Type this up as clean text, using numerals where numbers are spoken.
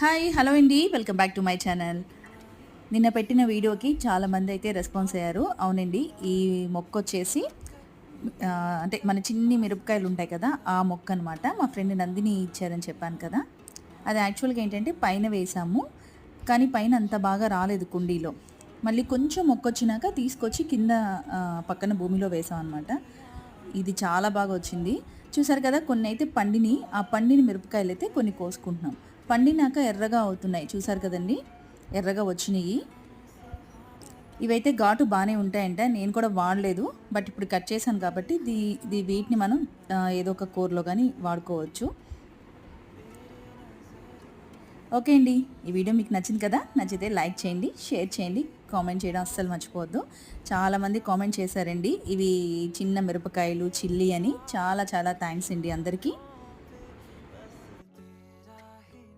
Hi hello అండి, welcome back to my channel. నిన్న పెట్టిన వీడియోకి చాలామంది అయితే రెస్పాన్స్ అయ్యారు. అవునండి, ఈ మొక్క వచ్చేసి అంటే మన చిన్ని మిరపకాయలు ఉంటాయి కదా, ఆ మొక్క అనమాట. మా ఫ్రెండ్ నందిని ఇచ్చారని చెప్పాను కదా. అది యాక్చువల్గా ఏంటంటే పైన వేసాము, కానీ పైన అంత బాగా రాలేదు కుండీలో. మళ్ళీ కొంచెం మొక్క వచ్చినాక తీసుకొచ్చి కింద పక్కన భూమిలో వేసాం అనమాట. ఇది చాలా బాగా వచ్చింది. చూసారు కదా, కొన్ని అయితే పండిని, ఆ పండిన మిరపకాయలు అయితే కొన్ని కోసుకుంటున్నాం. పండినాక ఎర్రగా అవుతున్నాయి, చూసారు కదండి, ఎర్రగా వచ్చినాయి. ఇవైతే ఘాటు బాగానే ఉంటాయంట. నేను కూడా వాడలేదు, బట్ ఇప్పుడు కట్ చేశాను కాబట్టి వీటిని మనం ఏదో ఒక కూరలో కానీ వాడుకోవచ్చు. ఓకే అండి, ఈ వీడియో మీకు నచ్చింది కదా. నచ్చితే లైక్ చేయండి, షేర్ చేయండి, కామెంట్ చేయడం అస్సలు మర్చిపోవద్దు. చాలామంది కామెంట్ చేశారండి, ఇవి చిన్న మిరపకాయలు చిల్లీ అని. చాలా చాలా థ్యాంక్స్ అండి అందరికీ.